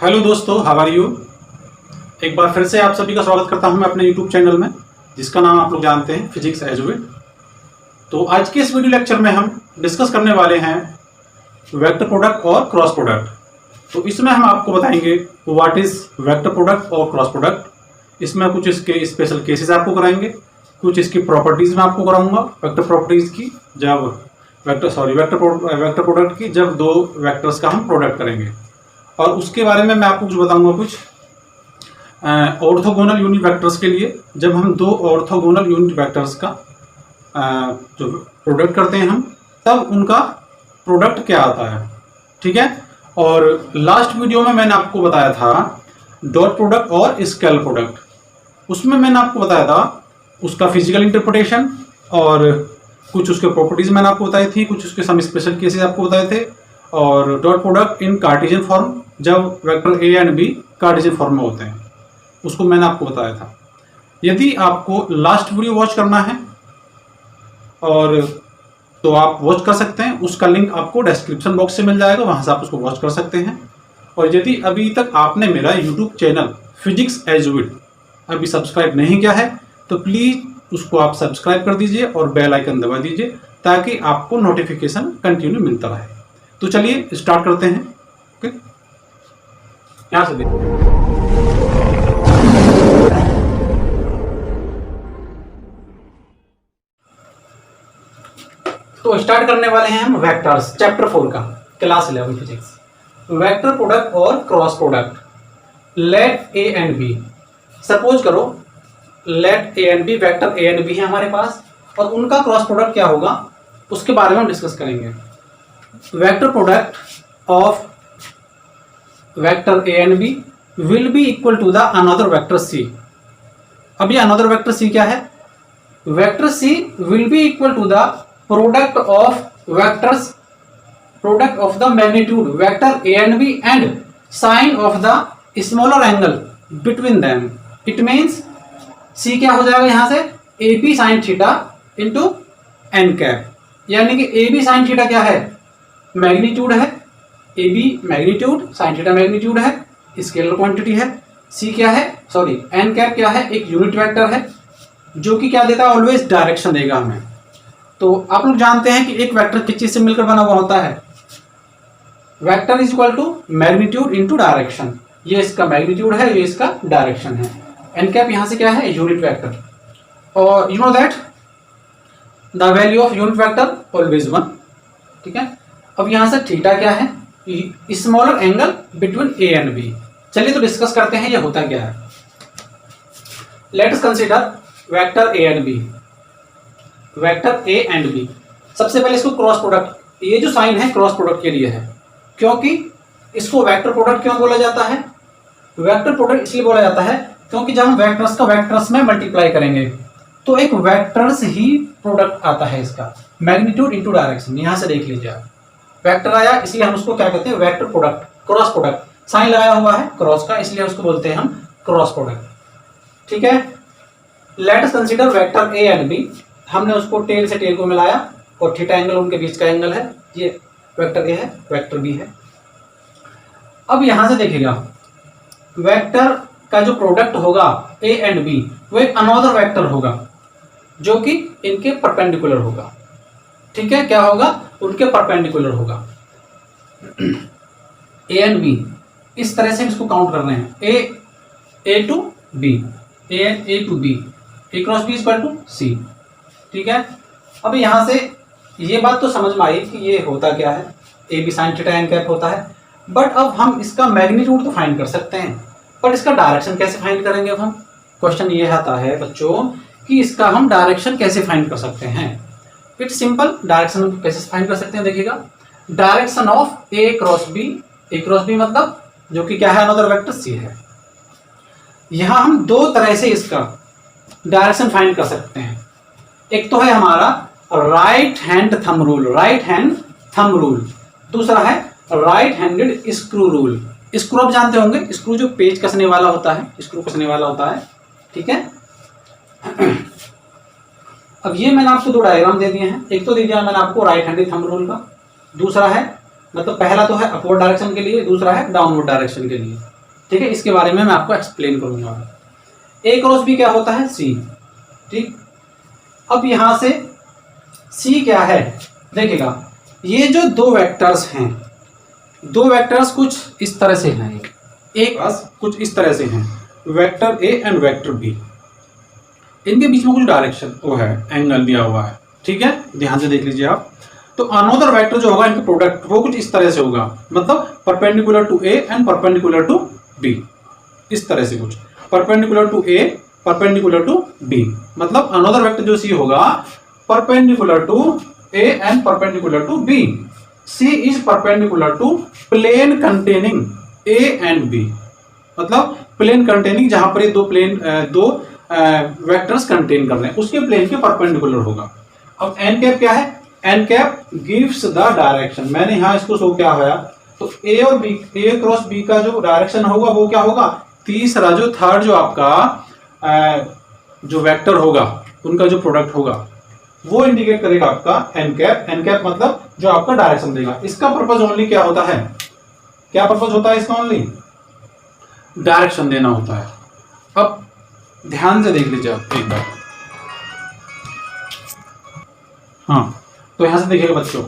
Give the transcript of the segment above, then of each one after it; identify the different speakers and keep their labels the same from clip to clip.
Speaker 1: Hello दोस्तों, how are you. एक बार फिर से आप सभी का स्वागत करता हूं मैं अपने यूट्यूब चैनल में, जिसका नाम आप लोग जानते हैं फिजिक्स एज विद। तो आज के इस वीडियो लेक्चर में हम डिस्कस करने वाले हैं वेक्टर प्रोडक्ट और क्रॉस प्रोडक्ट। तो इसमें हम आपको बताएंगे व्हाट इज वेक्टर प्रोडक्ट और क्रॉस प्रोडक्ट। इसमें कुछ इसके स्पेशल केसेस आपको कराएंगे, कुछ इसकी प्रॉपर्टीज में आपको कराऊंगा वेक्टर प्रॉपर्टीज की, जब वेक्टर प्रोडक्ट की जब दो वेक्टर्स का हम प्रोडक्ट करेंगे। और उसके बारे में मैं आपको कुछ बताऊंगा, कुछ ऑर्थोगोनल यूनिट वेक्टर्स के लिए जब हम दो ऑर्थोगोनल यूनिट वेक्टर्स का जो प्रोडक्ट करते हैं हम, तब उनका प्रोडक्ट क्या आता है। ठीक है। और लास्ट वीडियो में मैंने आपको बताया था डॉट प्रोडक्ट और स्केल प्रोडक्ट। उसमें मैंने आपको बताया था उसका फिजिकल इंटरप्रिटेशन और कुछ उसके प्रॉपर्टीज मैंने आपको बताई थी, कुछ उसके सम स्पेशल केसेस आपको बताए थे। और dot product in Cartesian form, जब vector A and B Cartesian form में होते हैं, उसको मैंने आपको बताया था। यदि आपको लास्ट वीडियो वॉच करना है और तो आप वॉच कर सकते हैं, उसका लिंक आपको डिस्क्रिप्शन बॉक्स से मिल जाएगा, वहां से आप उसको वॉच कर सकते हैं। और यदि अभी तक आपने मेरा YouTube channel Physics Edge with Abhi subscribe नहीं किया है तो प्लीज उसको आप सब्सक्राइब कर दीजिए और बेल आइकन दबा दीजिए, ताकि आपको नोटिफिकेशन कंटिन्यू मिलता रहे। तो चलिए स्टार्ट करते हैं। ओके, यहां से देखिए। तो स्टार्ट करने वाले हैं हम वेक्टर्स, चैप्टर 4 का, क्लास 11 फिजिक्स। वेक्टर प्रोडक्ट और cross product. Let A and B, suppose करो let A and B, vector A and B है हमारे पास, और उनका क्रॉस प्रोडक्ट क्या होगा उसके बारे में हम डिस्कस करेंगे। Vector product of vector A and B will be equal to the another vector C. अब ये अनदर वेक्टर सी क्या है? Vector C will be equal to the product of vectors, product of the magnitude vector A and B and sine of the smaller angle between them. It means C क्या हो जाएगा यहां से, A B sine theta into N cap, यानी कि ए B sine theta क्या है, magnitude है, A B magnitude, sine theta magnitude है, स्केलर क्वांटिटी है। सी क्या है, सॉरी एन कैप क्या है, एक यूनिट वेक्टर है जो कि क्या देता है, ऑलवेज डायरेक्शन देगा हमें। तो आप लोग जानते हैं कि एक वेक्टर किस चीज से मिलकर बना हुआ होता है, vector is equal to magnitude into direction. ये इसका मैग्नीट्यूड है, ये इसका डायरेक्शन है। एन कैप यहां से क्या है, यूनिट वेक्टर। और you know that the value of unit vector always 1। ठीक है। अब यहां से थीटा क्या है, smaller angle between A and B. चलिए तो डिस्कस करते हैं ये होता क्या है। Let us consider vector A and B, vector A and B. सबसे पहले इसको क्रॉस प्रोडक्ट, ये जो साइन है क्रॉस प्रोडक्ट के लिए है, क्योंकि इसको वेक्टर प्रोडक्ट क्यों बोला जाता है, वेक्टर प्रोडक्ट इसलिए बोला जाता है क्योंकि जब हम वेक्टर्स का वेक्टर्स में मल्टीप्लाई करेंगे तो एक वेक्टर्स ही प्रोडक्ट आता है इसका, मैग्नीट्यूड इनटू डायरेक्शन। यहां से देख लीजिए आप, वेक्टर आया इसलिए हम उसको क्या कहते हैं, vector product, cross product. Sine लगाया हुआ है क्रॉस का, इसलिए उसको बोलते हैं हम क्रॉस प्रोडक्ट। ठीक है। Let us consider vector A and B. हमने उसको टेल से टेल को मिलाया और थीटा एंगल उनके बीच का एंगल है, ये वेक्टर ए है, वेक्टर बी है। अब यहां से देखिएगा वेक्टर का जो प्रोडक्ट होगा ए एंड बी, वो एक अनदर वेक्टर होगा जो कि इनके परपेंडिकुलर होगा। ठीक है, क्या होगा, उनके परपेंडिकुलर होगा। ए एंड बी, इस तरह से इसको काउंट कर रहे हैं, A to B, A to B, A cross B equal to C. ठीक है। अब यहां से ये बात तो समझ में आई कि ये होता क्या है, A B sine theta N cap होता है। बट अब हम इसका मैग्नीट्यूड तो फाइंड कर सकते हैं, पर इसका डायरेक्शन कैसे फाइंड करेंगे। अब हम क्वेश्चन ये आता है बच्चों कि इसका हम डायरेक्शन कैसे फाइंड कर सकते हैं। इट्स सिंपल, डायरेक्शन कैसे फाइंड कर सकते हैं, देखिएगा direction of A cross B मतलब जो कि क्या है, अनदर वेक्टर सी है। यहां हम दो तरह से इसका डायरेक्शन फाइंड कर सकते हैं। एक तो है हमारा राइट हैंड थंब रूल, दूसरा है right handed screw rule. Screw आप जानते होंगे, स्क्रू जो पेज कसने वाला होता है, स्क्रू कसने वाला होता है। ठीक है। अब ये मैंने आपको दो डायग्राम दे दिए हैं, एक तो दे दिया मैंने आपको राइट हैंडेड थंब रूल का, दूसरा है मतलब पहला तो है अपवर्ड डायरेक्शन के लिए, दूसरा है डाउनवर्ड डायरेक्शन के लिए। ठीक है, इसके बारे में मैं आपको एक्सप्लेन करूंगा। ए क्रॉस बी क्या होता है, सी। ठीक, अब यहां से सी क्या है, देखिएगा ये जो दो वेक्टर्स हैं, दो वेक्टर्स कुछ इस तरह से हैं, एक कुछ इस तरह से हैं, vector A and vector B. इनके बीच में कुछ डायरेक्शन वो है, एंगल दिया हुआ है। ठीक है, ध्यान से देख लीजिए आप। तो अनदर वेक्टर जो होगा इनका प्रोडक्ट वो कुछ इस तरह से होगा, मतलब perpendicular to A and perpendicular to B, इस तरह से कुछ perpendicular to A perpendicular to B, मतलब अनदर वेक्टर जो सी होगा perpendicular to A and perpendicular to B. C is perpendicular to plane containing A and B, मतलब plane containing जहां पर ये दो वेक्टर्स कंटेन कर रहे हैं उसके प्लेन के परपेंडिकुलर होगा। अब एन कैप क्या है, N cap gives the direction. मैंने यहां इसको शो क्या होया, तो ए और बी, ए क्रॉस बी का जो डायरेक्शन होगा वो क्या होगा, तीसरा जो थर्ड जो आपका जो वेक्टर होगा उनका जो प्रोडक्ट होगा वो इंडिकेट करेगा आपका एन कैप। एन कैप मतलब जो आपका डायरेक्शन देगा। इसका पर्पज ओनली क्या होता है, क्या पर्पज होता है इसका, ओनली डायरेक्शन देना होता है। अब ध्यान से देख लीजिए आप एक बार। हाँ, तो यहां से देखिएगा बच्चों,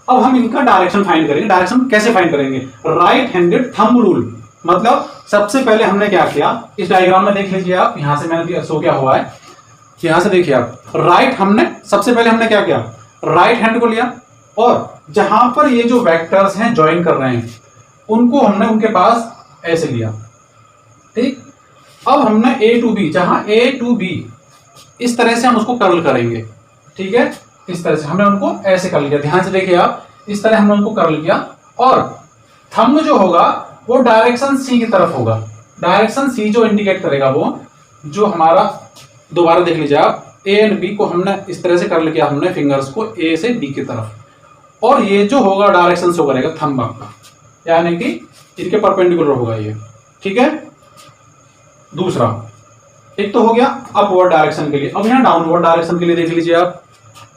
Speaker 1: अब हम इनका डायरेक्शन फाइंड करेंगे। डायरेक्शन कैसे फाइंड करेंगे, राइट हैंडेड थंब रूल। मतलब सबसे पहले हमने क्या किया, इस डायग्राम में देख लीजिए आप, यहां से मैंने शो क्या हुआ है, यहां से देखिए आप, सबसे पहले हमने क्या किया, राइट हैंड को लिया और जहां पर ये जो वेक्टर्स हैं ज्वाइन कर रहे हैं उनको हमने उनके पास ऐसे लिया। ठीक, अब हमने ए टू बी, जहां ए टू बी इस तरह से हम उसको कर्ल करेंगे। ठीक है, इस तरह से हमने उनको ऐसे कर लिया। ध्यान से देखिए आप, इस तरह हमने उनको कर्ल किया और थंब जो होगा वो डायरेक्शन सी की तरफ होगा। डायरेक्शन सी जो इंडिकेट करेगा वो जो हमारा, दोबारा देख लीजिए आप, ए एंड बी को हमने इस तरह से कर्ल किया, हमने फिंगर्स को ए से बी की तरफ, और ये जो होगा डायरेक्शन शो करेगा थंब आपका, यानी कि इनके परपेंडिकुलर होगा ये। ठीक है, दूसरा एक तो हो गया अपवर्ड डायरेक्शन के लिए। अब यहाँ डाउनवर्ड डायरेक्शन के लिए देख लीजिए आप,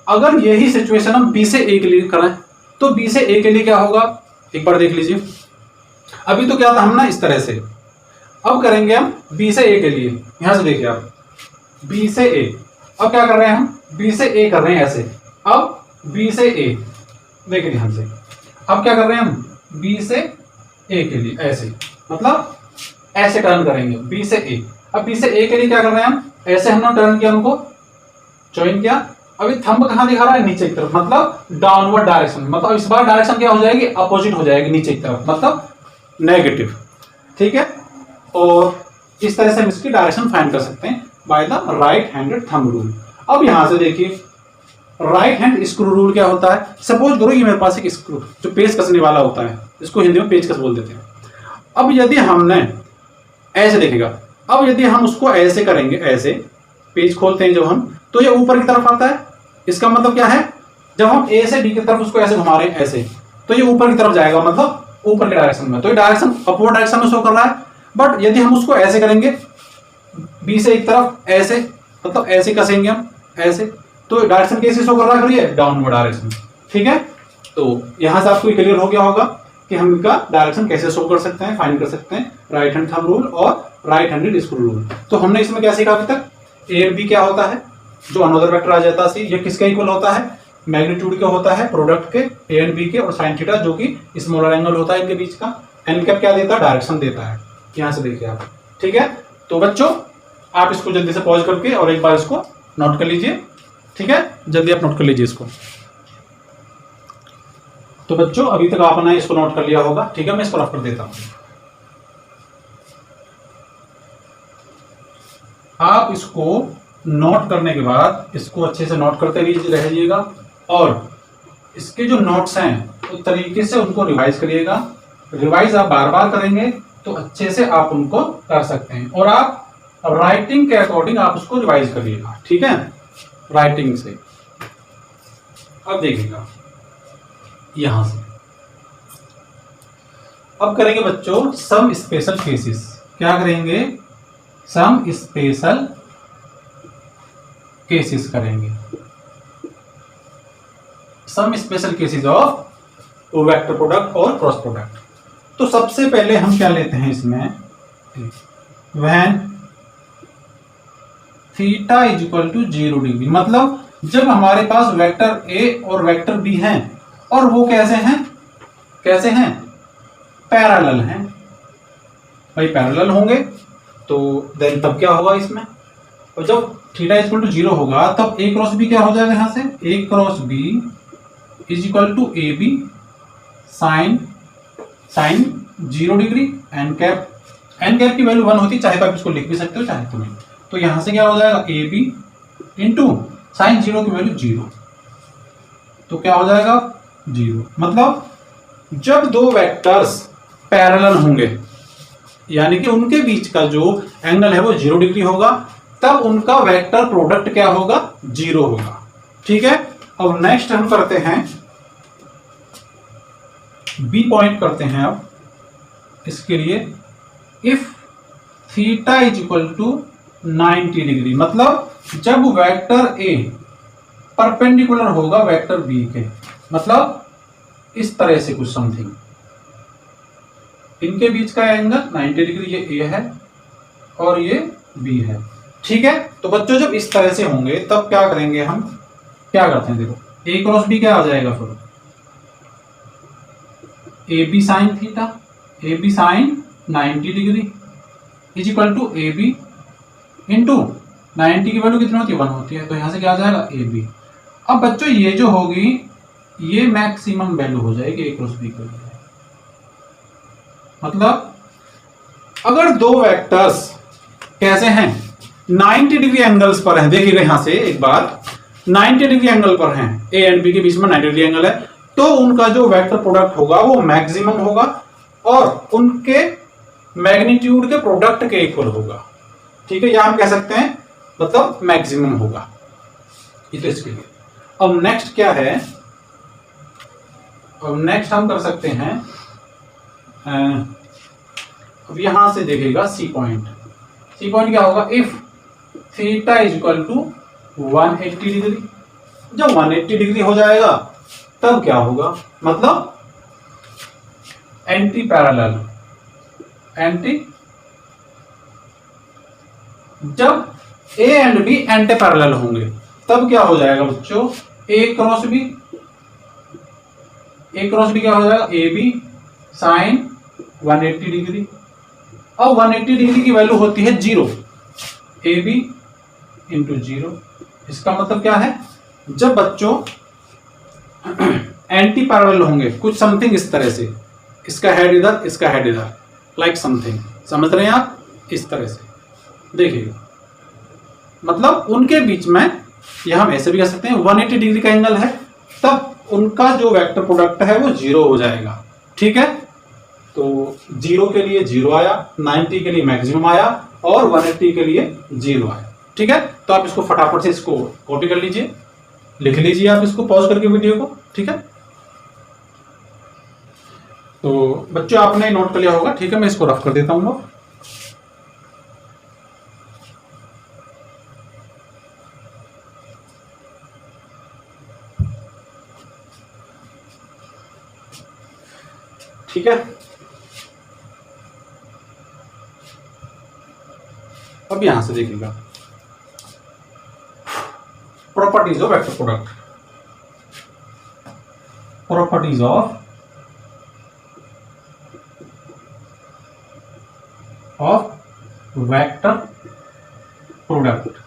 Speaker 1: अगर यही सिचुएशन हम बी से ए के लिए करें तो बी से ए के लिए क्या होगा, एक बार देख लीजिए। अभी तो क्या था, हम ना इस तरह से, अब करेंगे हम बी से ए के लिए। यहां से देखिए आप, बी से ए, अब क्या कर रहे हैं हम, बी से ए कर रहे हैं ऐसे। अब बी से ए, देखिए ध्यान से, अब क्या कर रहे हैं हम, बी से ए के लिए ऐसे, मतलब ऐसे टर्न करेंगे बी से ए। अब बी से ए के लिए क्या कर रहे हैं हम, ऐसे हमने टर्न किया, उनको ज्वाइन किया। अभी थंब कहां दिखा रहा है, नीचे की तरफ, मतलब डाउनवर्ड डायरेक्शन। मतलब इस बार डायरेक्शन क्या हो जाएगी, अपोजिट हो जाएगी, नीचे की तरफ, मतलब नेगेटिव। ठीक है, और इस तरह से हम इसकी डायरेक्शन फाइंड कर सकते हैं by the right handed thumb rule. अब यहां से देखिए, राइट हैंड स्क्रू रूल क्या होता है। सपोज करो ये मेरे पास एक स्क्रू जो पेच कसने वाला होता है, इसको हिंदी में पेच कस बोल देते हैं। अब यदि हमने ऐसे देखेगा, अब यदि हम उसको ऐसे करेंगे, ऐसे पेज खोलते हैं जब हम, तो ये ऊपर की तरफ आता है। इसका मतलब क्या है, जब हम ए से बी की तरफ उसको ऐसे घुमा रहे हैं ऐसे, तो ये ऊपर की तरफ जाएगा, मतलब ऊपर के डायरेक्शन में। तो ये डायरेक्शन अपवर्ड डायरेक्शन में शो कर रहा है। बट यदि हम उसको ऐसे करेंगे बी से एक तरफ ऐसे, मतलब ऐसे कसेंगे हम ऐसे, तो डायरेक्शन कैसे शो कर रहा है, ये डाउनवर्ड डायरेक्शन। ठीक है, तो यहां से आपको क्लियर हो गया होगा कि हम इनका डायरेक्शन कैसे शो कर सकते हैं, फाइंड कर सकते हैं, राइट हैंड थंब रूल और राइट हैंडेड स्क्रू रूल। तो हमने इसमें क्या सीखा अभी तक, ए एंड बी क्या होता है, जो अनदर वेक्टर आ जाता है, ये किसका इक्वल होता है, मैग्नीट्यूड का होता है, प्रोडक्ट के ए एंड बी के, और साइन थीटा जो कि स्मॉलर एंगल होता है इनके बीच का। एन कैप क्या देता है, डायरेक्शन देता है। यहां से देखिए आप। ठीक है, तो बच्चों आप इसको जल्दी से पॉज करके और एक बार इसको नोट कर लीजिए। ठीक है, जल्दी आप नोट कर लीजिए इसको। तो बच्चों अभी तक आपने इसको नोट कर लिया होगा। ठीक है, मैं इसको रफ कर देता हूं। आप इसको नोट करने के बाद इसको अच्छे से नोट करते रहिएगा, और इसके जो नोट्स हैं उस तरीके से उनको रिवाइज करिएगा। रिवाइज आप बार बार करेंगे तो अच्छे से आप उनको कर सकते हैं, और आप राइटिंग के अकॉर्डिंग आप उसको रिवाइज करिएगा। ठीक है, राइटिंग से। अब देखिएगा यहां से, अब करेंगे बच्चों सम स्पेशल केसेस। क्या करेंगे, सम स्पेशल केसेस करेंगे, some special cases of vector product और क्रॉस प्रोडक्ट। तो सबसे पहले हम क्या लेते हैं इसमें, when theta is equal to 0 degree, मतलब जब हमारे पास वेक्टर ए और वेक्टर बी हैं और वो कैसे हैं पैरेलल हैं भाई, पैरेलल होंगे तो देन तब क्या होगा इसमें, और जब थीटा इज इक्वल टू 0 होगा तब ए क्रॉस बी क्या हो जाएगा, यहां से A cross B is equal to A B sine 0 degree N cap की वैल्यू 1 होती है, चाहे तो आप इसको लिख भी सकते हो चाहे तो नहीं। तो यहां से क्या हो जाएगा ए बी इंटू साइन 0 की वैल्यू 0, तो क्या हो जाएगा 0। मतलब जब दो वेक्टर्स पैरेलल होंगे यानी कि उनके बीच का जो एंगल है वो 0 डिग्री होगा, तब उनका वेक्टर प्रोडक्ट क्या होगा 0 होगा। ठीक है, अब नेक्स्ट हम करते हैं बी पॉइंट करते हैं। अब इसके लिए if theta is equal to 90 degree, मतलब जब वेक्टर ए परपेंडिकुलर होगा वेक्टर बी के, मतलब इस तरह से कुछ समथिंग, इनके बीच का एंगल 90 डिग्री, ये ए है और ये बी है। ठीक है, तो बच्चों जब इस तरह से होंगे तब क्या करेंगे हम, क्या करते हैं देखो, ए क्रॉस बी क्या आ जाएगा फिर, A B sine theta, A B sine 90 degree is equal to A B into 90 की वैल्यू कितनी होती है 1 होती है, तो यहां से क्या आ जाएगा ए बी। अब बच्चों ये जो होगी ये मैक्सिमम वैल्यू हो जाएगी ए क्रॉस बी के लिए। मतलब अगर दो वेक्टर्स कैसे हैं 90 डिग्री एंगल्स पर हैं, देखिएगा यहां से एक बार 90 डिग्री एंगल पर हैं, ए एंड बी के बीच में 90 डिग्री एंगल है, तो उनका जो वेक्टर प्रोडक्ट होगा वो मैक्सिमम होगा और उनके मैग्नीट्यूड के प्रोडक्ट के इक्वल होगा। ठीक है, या हम कह सकते हैं मतलब मैक्सिमम होगा। ये तो इसके लिए अब नेक्स्ट क्या है, अब नेक्स्ट हम कर सकते हैं अब यहां से देखिएगा सी पॉइंट क्या होगा, if theta is equal to 180 degree. जब 180 डिग्री हो जाएगा तब क्या होगा, मतलब एंटी पैरेलल, जब A and B anti parallel होंगे तब क्या हो जाएगा बच्चों, ए क्रॉस बी क्या हो जाएगा ए बी साइन 180 डिग्री। अब 180 डिग्री की वैल्यू होती है 0, ए बी इंटू 0। इसका मतलब क्या है, जब बच्चों एंटी पैरेलल होंगे कुछ समथिंग इस तरह से, इसका हेड इधर इसका हेड इधर, लाइक समथिंग, समझ रहे हैं आप, इस तरह से देखिएगा, मतलब उनके बीच में, यह हम ऐसे भी कह सकते हैं 180 डिग्री का एंगल है, तब उनका जो वेक्टर प्रोडक्ट है वो 0 हो जाएगा। ठीक है, तो 0 के लिए 0 आया, 90 के लिए मैक्सिमम आया और 180 के लिए 0 आया। ठीक है, तो आप इसको फटाफट से इसको कॉपी कर लीजिए, लिख लीजिए आप इसको पॉज करके वीडियो को। ठीक है, तो बच्चों आपने नोट कर लिया होगा। ठीक है, मैं इसको रफ कर देता हूं। ठीक है, अब यहां से देखिएगा properties of vector product, properties of vector product.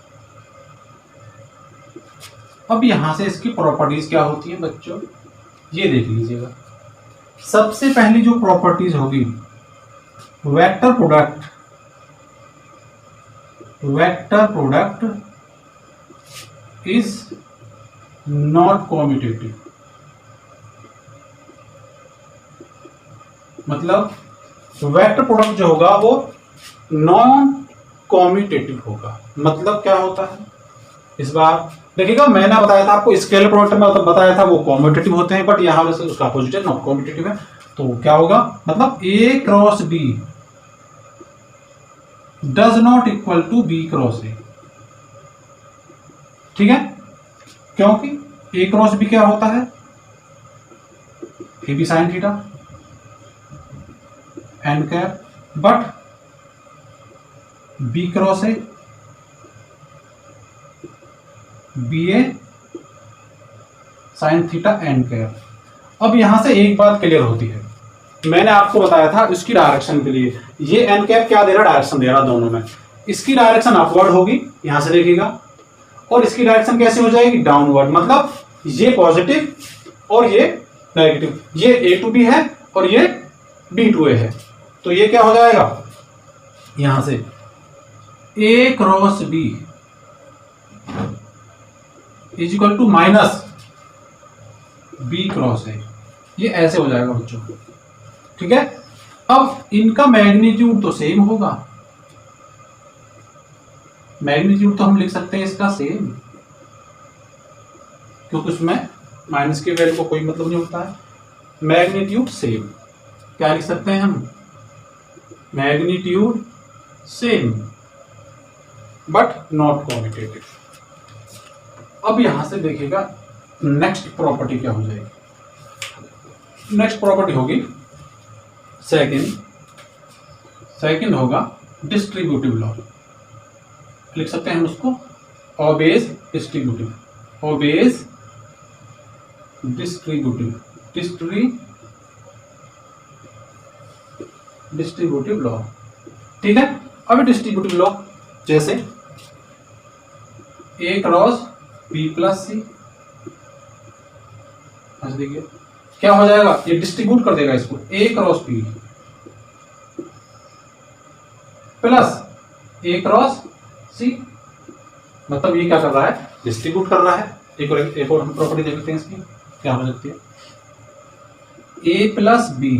Speaker 1: अब यहां से इसकी प्रॉपर्टीज क्या होती है बच्चों, ये देख लीजिएगा। सबसे पहली जो प्रॉपर्टीज होगी, vector product is not commutative, मतलब वेक्टर प्रोडक्ट जो होगा वो नॉन कॉम्यूटेटिव होगा। मतलब क्या होता है, इस बार देखिएगा, मैंने बताया था आपको स्केलर प्रोडक्ट में बताया था वो कॉम्यूटेटिव होते हैं, बट यहां वैसे उसका अपोजिट है, नॉन कॉम्यूटेटिव है। तो क्या होगा, मतलब A cross B does not equal to B cross A. ठीक है, क्योंकि ए क्रॉस बी क्या होता है, A B sine theta N cap, but B cross A, B A sine theta N cap. अब यहां से एक बात क्लियर होती है, मैंने आपको बताया था इसकी डायरेक्शन के लिए, ये एन कैप क्या दे रहा, डायरेक्शन दे रहा दोनों में। इसकी डायरेक्शन अपवर्ड होगी, यहां से देखिएगा, और इसकी डायरेक्शन कैसे हो जाएगी, डाउनवर्ड। मतलब ये पॉजिटिव और ये नेगेटिव, ये ए टू बी है और ये बी टू ए है। तो ये क्या हो जाएगा, यहां से A cross B is equal to minus B cross A, ये ऐसे हो जाएगा बच्चों, ठीक है। अब इनका मैग्नीट्यूड तो सेम होगा, मैग्नीट्यूड तो हम लिख सकते हैं इसका सेम, क्योंकि उसमें माइनस की वैल्यू को कोई मतलब नहीं होता है। मैग्नीट्यूड सेम, क्या लिख सकते हैं हम, magnitude same but not commutative. अब यहां से देखिएगा नेक्स्ट प्रॉपर्टी क्या हो जाएगी। नेक्स्ट प्रॉपर्टी होगी सेकंड होगा डिस्ट्रीब्यूटिव लॉ, लिख सकते हैं हम उसको ओबेज डिस्ट्रीब्यूटिव लॉ, ठीक है। अब डिस्ट्रीब्यूटिव लॉ जैसे ए क्रॉस बी प्लस सी, अच्छा देखिए क्या हो जाएगा, ये डिस्ट्रीब्यूट कर देगा इसको, ए cross B plus A cross सी, मतलब ये क्या कर रहा है, डिस्ट्रीब्यूट कर रहा है। एक और हम प्रॉपर्टी देखते हैं इसकी क्या हो सकती है, A plus B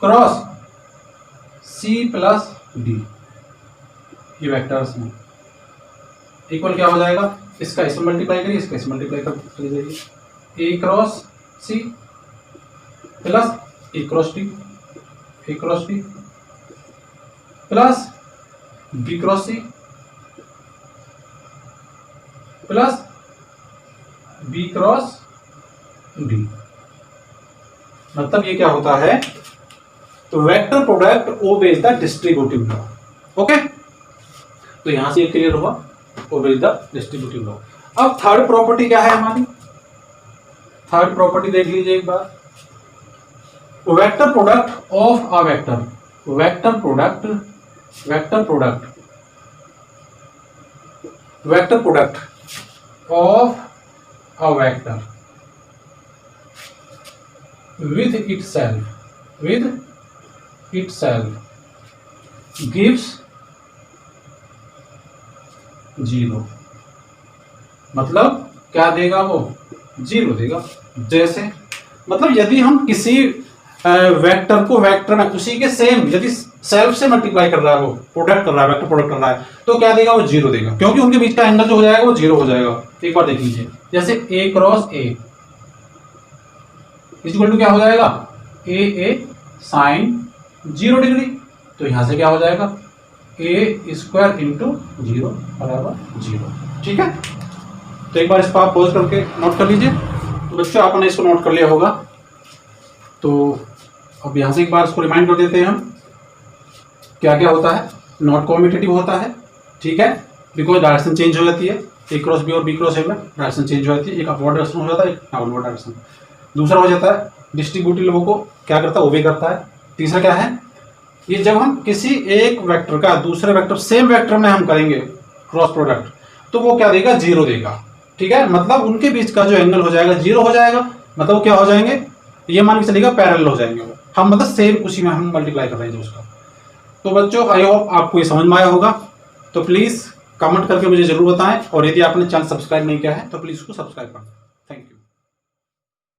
Speaker 1: cross C plus D, ये वेक्टर्स में इक्वल क्या हो जाएगा, इसका इसमें मल्टीप्लाई करिए, इसका इसमें मल्टीप्लाई कर दीजिए, A cross C plus A cross D plus B cross C plus B cross D. मतलब ये क्या होता है, तो vector product obeys the distributive law, okay. तो यहां से ये क्लियर हुआ, ओबेज द डिस्ट्रीब्यूटिव लॉ। अब थर्ड प्रॉपर्टी क्या है हमारी, थर्ड प्रॉपर्टी देख लीजिए एक बार, vector product of a vector, vector product of a vector with itself gives 0, मतलब क्या देगा वो, 0 देगा। जैसे मतलब यदि हम किसी वेक्टर को वेक्टर में उसी के सेम यदि सेल्फ से मल्टीप्लाई कर रहा है, वो प्रोडक्ट कर रहा है, वेक्टर प्रोडक्ट कर रहा है, तो क्या देगा वो 0 देगा, क्योंकि उनके बीच का एंगल जो हो जाएगा वो 0 हो जाएगा। एक बार देख लीजिए, जैसे ए क्रॉस ए इक्वल टू क्या हो जाएगा, ए साइन 0 डिग्री, तो यहां से क्या हो जाएगा, ए स्क्वायर इंटू 0 बराबर 0, ठीक है। तो एक बार इसको आप पॉज करके नोट कर लीजिए। तो बच्चों आपने इसको नोट कर लिया होगा, तो अब यहां से एक बार इसको रिमाइंड कर देते हैं हम, क्या क्या होता है, नॉट कॉम्यूटेटिव होता है, ठीक है, बिकॉज डायरेक्शन चेंज हो जाती है, ए क्रॉस बी और बी क्रॉस ए में डायरेक्शन चेंज हो जाती है, एक अपवर्ड डायरेक्शन हो जाता है, एक डाउनवर्ड डायरेक्शन। दूसरा हो जाता है डिस्ट्रीब्यूटिव लॉ को क्या करता है, ओबे करता है। तीसरा क्या है, ये जब हम किसी एक वेक्टर का दूसरे वेक्टर सेम वेक्टर में हम करेंगे क्रॉस प्रोडक्ट, तो वो क्या देगा, 0 देगा, ठीक है। मतलब उनके बीच का जो एंगल हो जाएगा 0 हो जाएगा, मतलब वो क्या हो जाएंगे, ये मान के चलेगा पैरेलल हो जाएंगे वो, हम मतलब सेम उसी में हम मल्टीप्लाई कर रहे हैं उसका। तो बच्चों आई होप आपको ये समझ में आया होगा, तो प्लीज कमेंट करके मुझे जरूर बताएं, और यदि आपने चैनल सब्सक्राइब नहीं किया है तो प्लीज उसको सब्सक्राइब कर दें।